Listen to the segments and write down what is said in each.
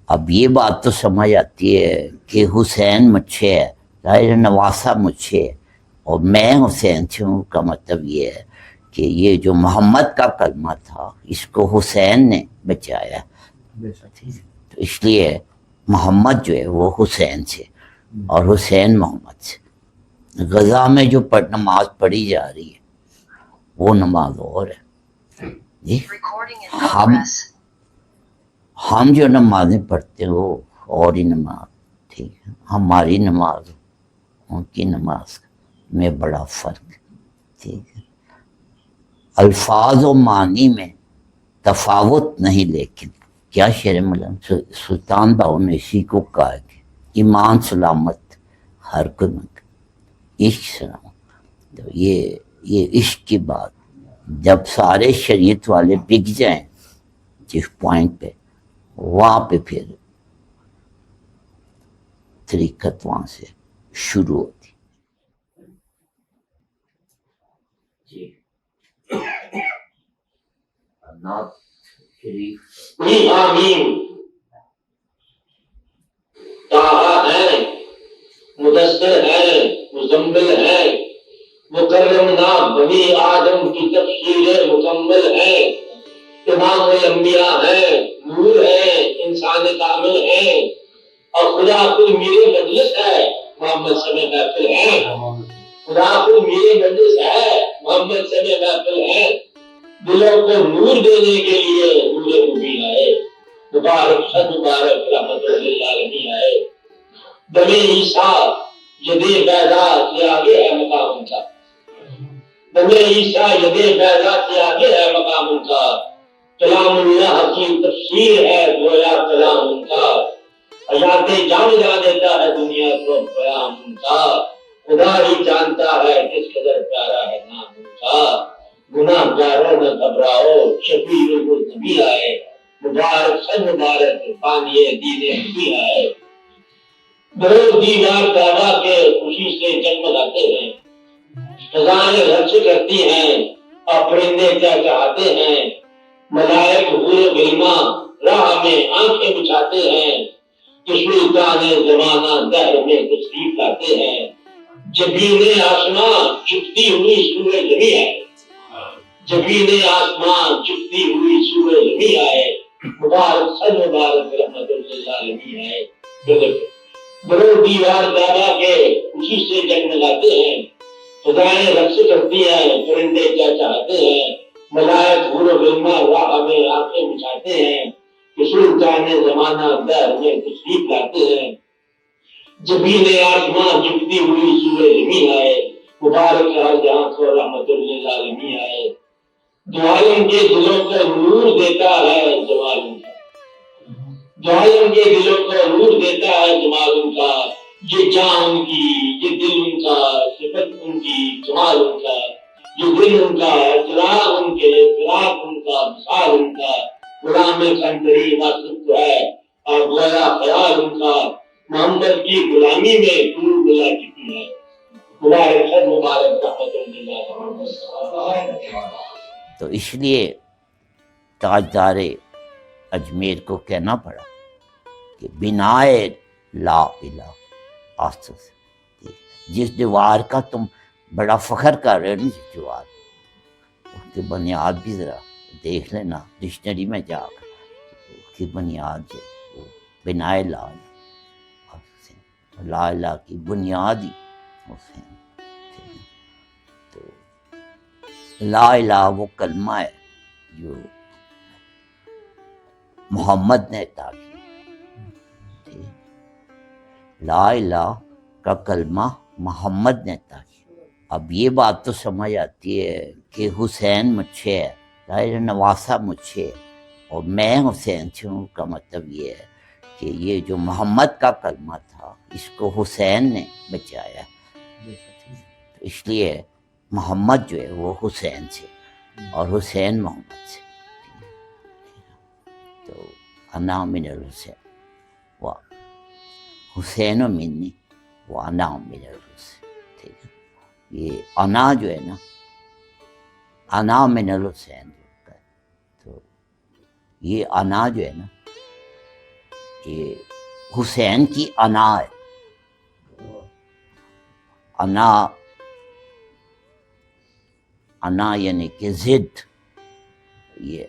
اب یہ بات تو سمجھ آتی ہے کہ حسین مجھ سے ہے، ظاہر نواسا مجھ سے ہے اور میں حسین سے ہوں، کا مطلب یہ ہے کہ یہ جو محمد کا کلمہ تھا اس کو حسین نے بچایا، تو اس لیے محمد جو ہے وہ حسین سے اور حسین محمد سے۔ غزہ میں جو نماز پڑھی جا رہی ہے وہ نماز اور ہے جی، ہم جو نمازیں پڑھتے ہیں وہ اور ہی نماز، ٹھیک ہے، ہماری نماز ان کی نماز میں بڑا فرق ہے، ٹھیک ہے، الفاظ و معنی میں تفاوت نہیں، لیکن کیا شعر ملن سلطان باہو نے اسی کو کہا کہ ایمان سلامت ہر گنگ عشق سلامت۔ تو یہ عشق کی بات جب سارے شریعت والے بک جائیں جس پوائنٹ پہ، وہاں پہ پھر طریقت وہاں سے شروع ہوتی۔ جی نعت شریف آمین طٰہٰ ہے، مدثر ہے، مزمل ہے، مکرم نام بنی آدم کی تفسیر مکمل ہے، امام الانبیاء ہے، نور ہے، انسان کامل ہے، اور خدا کوئی میرے مجلس ہے، محمد سے محفل ہے، خدا کوئی میرے مجلس ہے، محمد سے محفل ہے، دلوں کو نور دینے کے لیے نور مبین آئے، مبارک شد مبارک رحمت للعالمین آئے، دم عیسیٰ یدِ بیضا سے آگے ہے مقام ان کا، دم عیسیٰ یدِ بیضا سے آگے ہے مقام ان کا، کلام اللہ کی تفسیر ہے گویا کلام ان کا، حیات جان جا دیتا ہے دنیا کو پیام ان کا، خدا ہی جانتا ہے کس قدر پیارا ہے نام ان کا، گناہ گاروں نہ گھبراؤ شفیع نبی آئے، مبارک سے مبارک پانی دین نبی آئے، درود دیوار کعبہ کے خوشی سے جگمگاتے ہیں، فضائیں رقص کرتی ہیں اور پرندے چہچہاتے ہیں، ملائک حور و غلما راہ میں آنکھیں بچھاتے ہیں، کہ سلطان زمانہ دہر میں تشریف لاتے ہیں، جبین آسمان چکتی ہوئی سورج بھی ہے، جبین آسمان چکتی ہوئی سورج بھی آئے، مبارک سر مبارک رحمت للعالمین ہے، درود دیوار کعبہ کے خوشی سے جگمگاتے ہیں، فضائیں رقص کرتی ہیں پرندے چہچہاتے ہیں، ملائک حور و غلما راہ میں آنکھیں بچھاتے ہیں، کہ سلطان زمانہ دہر میں تشریف لاتے ہیں، جبین آسمان جھکتی ہوئی سورج بھی آئے، مبارک ہر جہاں کو رحمت للعالمین آئے، دو عالم کے دلوں کو نور دیتا ہے جمال ان کا، دو عالم کے دلوں کو نور دیتا ہے جمال ان کا، یہ جان ان کی، یہ دل ان کا، صفت ان کی، جمال ان کا، یہ دل ان کا، چراغ ان کے، فراق ان کا، مثال ان کا، غلام کھنڈری ناصرف ہے اور گویا خیال ان کا، محمد کی غلامی میں دور گلا چکی ہے، مبارک ہے مبارک رحمت اللہ۔ تو اس لیے تاجدار اجمیر کو کہنا پڑا کہ بنائے لا الہ آستہ سے، جس دیوار کا تم بڑا فخر کر رہے ہو نا، جس دیوار اس کی بنیاد بھی ذرا دیکھ لینا ڈکشنری میں جا کر، اس کی بنیاد جو وہ بنائے لا الہ، لا الہ کی بنیاد ہی حسین۔ تو لا الہ وہ کلمہ ہے جو محمد نے عطا کی، لا الہ کا کلمہ محمد نے عطا کیا۔ اب یہ بات تو سمجھ آتی ہے کہ حسین مجھ سے ہے، ظاہر نواسا مجھ سے ہے اور میں حسین سے ہوں، کا مطلب یہ ہے کہ یہ جو محمد کا کلمہ تھا اس کو حسین نے بچایا، تو اس لیے محمد جو ہے وہ حسین سے اور حسین محمد سے۔ تو انا من الحسین و حسین و منی و انا من الحسین، ٹھیک ہے، یہ انا جو ہے نا، انا من الحسین، تو یہ انا جو ہے نا یہ حسین کی انا ہے. انا یعنی کہ ضد. یہ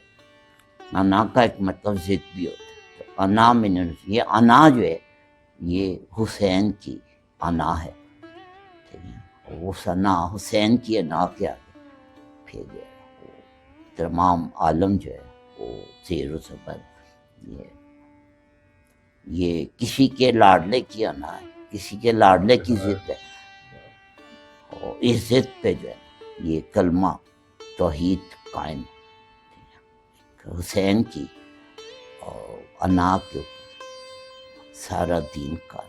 انا کا ایک مطلب ضد بھی ہوتا ہے. تو انا میں یہ انا جو ہے یہ حسین کی انا ہے. اس انا حسین کی انا کے آگے پھر تمام عالم جو ہے وہ زیر و زبر. یہ کسی کے لاڈلے کی انا ہے, کسی کے لاڈلے کی ضد ہے. اور اس ضد پہ جو ہے یہ کلمہ توحید قائم ہے. حسین کی اور انا کے اوپر سارا دین کا.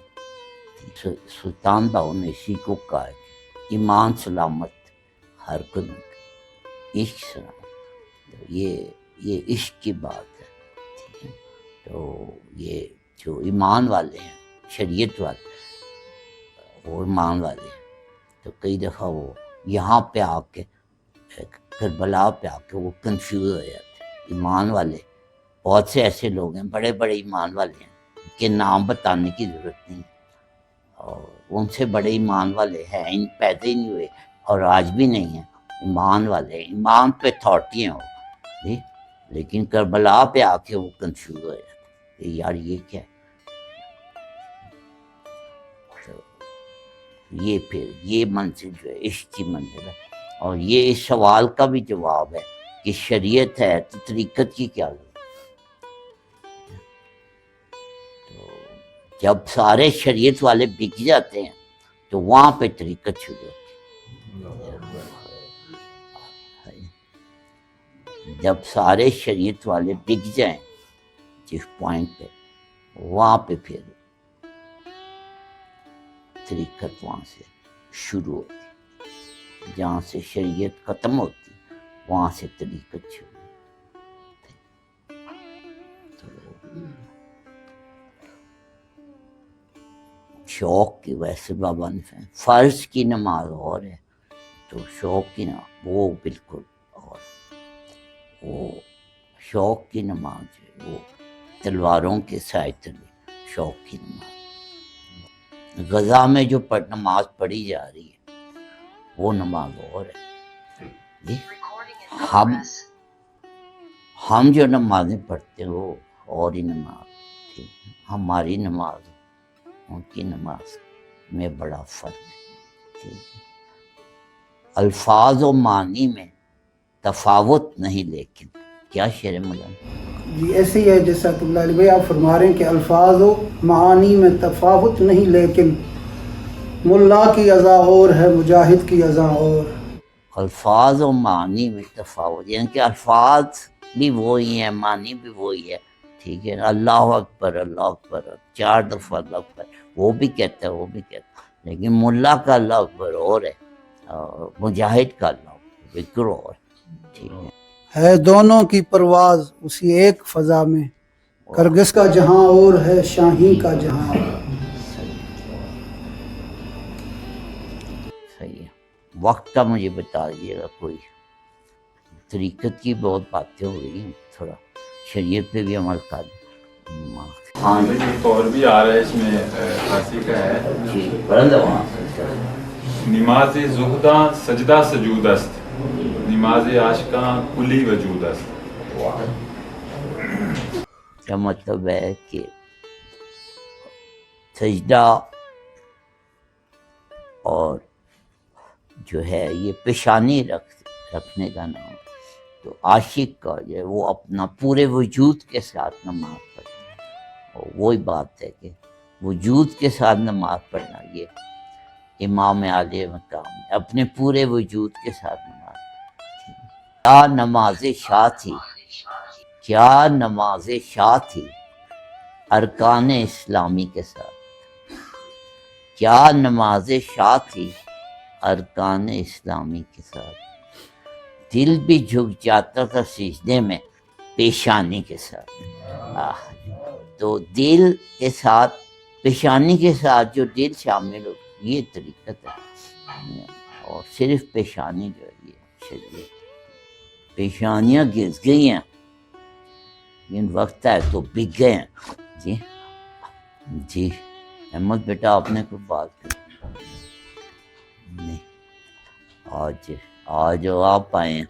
سلطان باہو نے اسی کو کہا ہے کہ ایمان سلامت ہر قدم کا, عشق سلامت. یہ عشق کی بات ہے. ٹھیک ہے, تو یہ جو ایمان والے ہیں, شریعت والے, وہ ایمان والے ہیں, تو کئی دفعہ وہ یہاں پہ آ کے کربلا پہ آ کے وہ کنفیوز ہو جاتے ہیں. ایمان والے بہت سے ایسے لوگ ہیں, بڑے بڑے ایمان والے ہیں, کہ نام بتانے کی ضرورت نہیں, اور ان سے بڑے ایمان والے ہیں, ان پیدا ہی نہیں ہوئے اور آج بھی نہیں ہیں. ایمان والے ایمان پہ اتھارٹی ہیں وہ, لیکن کربلا پہ آ کے وہ کنفیوز ہو جاتے ہیں, یار یہ کیا ہے. یہ پھر یہ منزل جو ہے عشق کی منزل ہے. اور یہ اس سوال کا بھی جواب ہے کہ شریعت ہے تو طریقت کی کیا ضرورت. تو جب سارے شریعت والے بک جاتے ہیں تو وہاں پہ طریقت شروع ہوتی ہے. جب سارے شریعت والے بک جائیں جس پوائنٹ پہ, وہاں پہ پھر طریقت وہاں سے شروع ہوتی. جہاں سے شریعت ختم ہوتی وہاں سے طریقت شروع ہوتی. تو شوق کی ویسے بابا نے فہم, فرض کی نماز اور ہے, تو شوق کی نماز وہ بالکل اور. وہ شوق کی نماز ہے وہ تلواروں کے سائے تلے شوق کی نماز. غزہ میں جو نماز پڑھی جا رہی ہے وہ نماز اور ہے. ہم جو نمازیں پڑھتے ہیں وہ اور ہی نماز. ٹھیک ہے, ہماری نماز ان کی نماز میں بڑا فرق ہے. ٹھیک ہے, الفاظ و معنی میں تفاوت نہیں, لیکن کیا شعر مولانا جی ایسے ہی ہے جیسا کہ علی بھائی آپ فرما رہے ہیں کہ الفاظ و معانی میں تفاوت نہیں, لیکن ملا کی اذا اور ہے مجاہد کی اذا اور. الفاظ و معنی میں تفاوت, یعنی کہ الفاظ بھی وہی ہیں, معنی بھی وہی ہے. ٹھیک ہے, اللہ اکبر اللہ اکبر 4 دفعہ اللہ اکبر وہ بھی کہتا ہے, وہ بھی کہتا ہے, لیکن ملا کا اللہ اکبر اور ہے اور مجاہد کا اللہ اکبر ذکر اور. ٹھیک ہے دونوں کی پرواز اسی ایک فضا میں, کرگس کا جہاں اور ہے شاہی کا جہاں اور. صحیح ہے. وقت کا مجھے بتا دیجیے گا, کوئی طریقت کی بہت باتیں ہو رہی ہیں, تھوڑا شریعت پہ بھی عمل کر دیں. ہاں طور بھی آ رہا ہے اس میں خاصی کا ہے. جی بلند وہاں نماز زہداں سجدہ سجود است, نماز عاشقاں کلی وجود است. کیا مطلب ہے کہ سجدہ اور جو ہے یہ پیشانی رکھنے کا نام, تو عاشق کا جو ہے وہ اپنا پورے وجود کے ساتھ نماز پڑھتا ہے. اور وہی بات ہے کہ وجود کے ساتھ نماز پڑھنا یہ امام عالیہ مقام ہے, اپنے پورے وجود کے ساتھ نماز پڑھنا. کیا نماز شاہ تھی, کیا نماز شاہ تھی ارکان اسلامی کے ساتھ, کیا نماز شاہ تھی ارکان اسلامی کے ساتھ. دل بھی جھک جاتا تھا سجدے میں پیشانی کے ساتھ. تو دل کے ساتھ پیشانی کے ساتھ جو دل شامل ہو, یہ طریقت ہے. اور صرف پیشانی جو ہے یہ شریعت. پیشانیاں گز گئی ہیں, لیکن وقت ہے تو بک گئے ہیں. جی جی احمد بیٹا آپ نے کوئی بات کی نہیں؟ آج آپ آئے ہیں،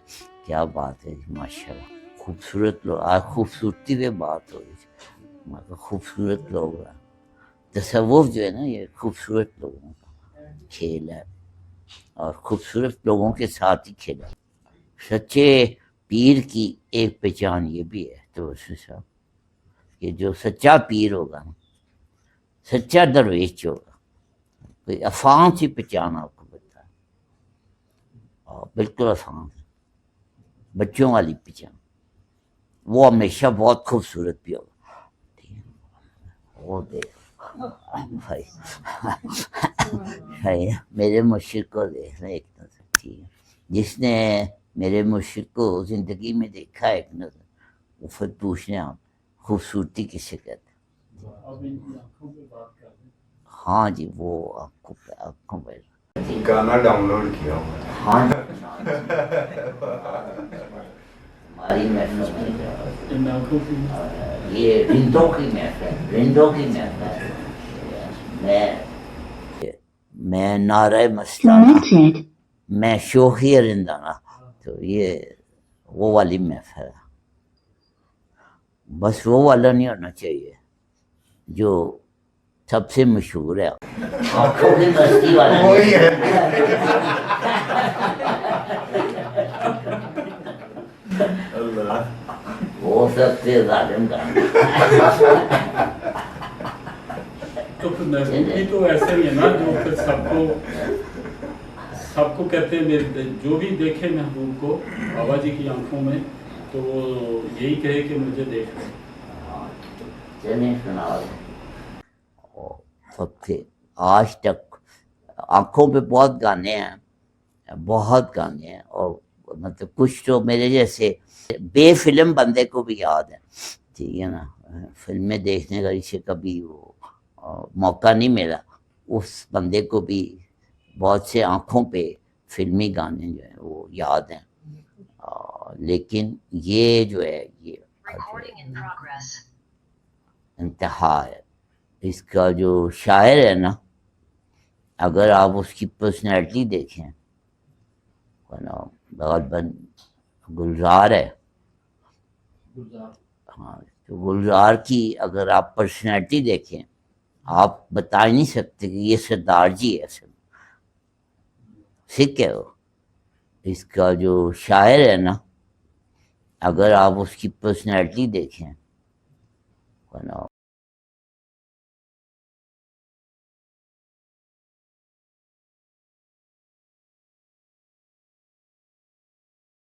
کیا بات ہے ماشاء اللہ، خوبصورت لوگ، آج خوبصورتی پہ بات ہو رہی ہے، خوبصورت لوگ ہیں، تصوف جو ہے نا یہ خوبصورت لوگوں کا کھیل ہے، اور خوبصورت لوگوں کے ساتھ ہی کھیلا۔ سچے پیر کی ایک پہچان یہ بھی ہے تو صاحب کہ جو سچا پیر ہوگا نا، سچا درویش جو ہوگا، کوئی افام سی پہچان آپ کو بتا، اور بالکل افام بچوں والی پہچان، وہ ہمیشہ بہت خوبصورت بھی ہوگا۔ وہ دیکھ بھائی میرے مرشد کو دیکھنا ایک نظر، ٹھیک ہے، جس نے میرے مرشد کو زندگی میں دیکھا ایک نظر، وہ پھر پوچھنے آپ خوبصورتی کسے کہتے ہیں؟ ہاں جی وہ آنکھوں پہ گانا ڈاؤن لوڈ کیا ہوا ہے۔ ہاں ہماری محفل میں یہ رندوں کی محفل، رندوں کی محفل، میں نعرہ مستانہ، میں شوخی رندانہ، تو یہ وہ والی محفل ہے، بس وہ والا نہیں ہونا چاہیے جو سب سے مشہور ہے، آنکھوں کی مستی والا وہی ہے۔ اللہ وہ سب سے ظالم گانا۔ تو پھر محبوبی تو ایسے ہی ہے نا جو پھر سب کو کہتے ہیں جو بھی دیکھے محبوب کو بابا جی کی آنکھوں میں تو وہ یہی کہے کہ مجھے دیکھ لیں۔ چلیں سنا سب سے آج تک آنکھوں پہ بہت گانے ہیں، بہت گانے ہیں، اور مطلب کچھ تو میرے جیسے بے فلم بندے کو بھی یاد ہے، ٹھیک ہے نا، فلمیں دیکھنے کا اسے کبھی وہ موقع نہیں ملا، اس بندے کو بھی بہت سے آنکھوں پہ فلمی گانے جو ہیں وہ یاد ہیں، لیکن یہ جو ہے یہ انتہا ہے، اس کا جو شاعر ہے نا، اگر آپ اس کی پرسنالٹی دیکھیں، غالباً گلزار ہے، ہاں تو گلزار کی اگر آپ پرسنالٹی دیکھیں، آپ بتا ہی نہیں سکتے کہ یہ سردار جی ہے، سکھ ہے وہ، اس کا جو شاعر ہے نا، اگر آپ اس کی پرسنالٹی دیکھیں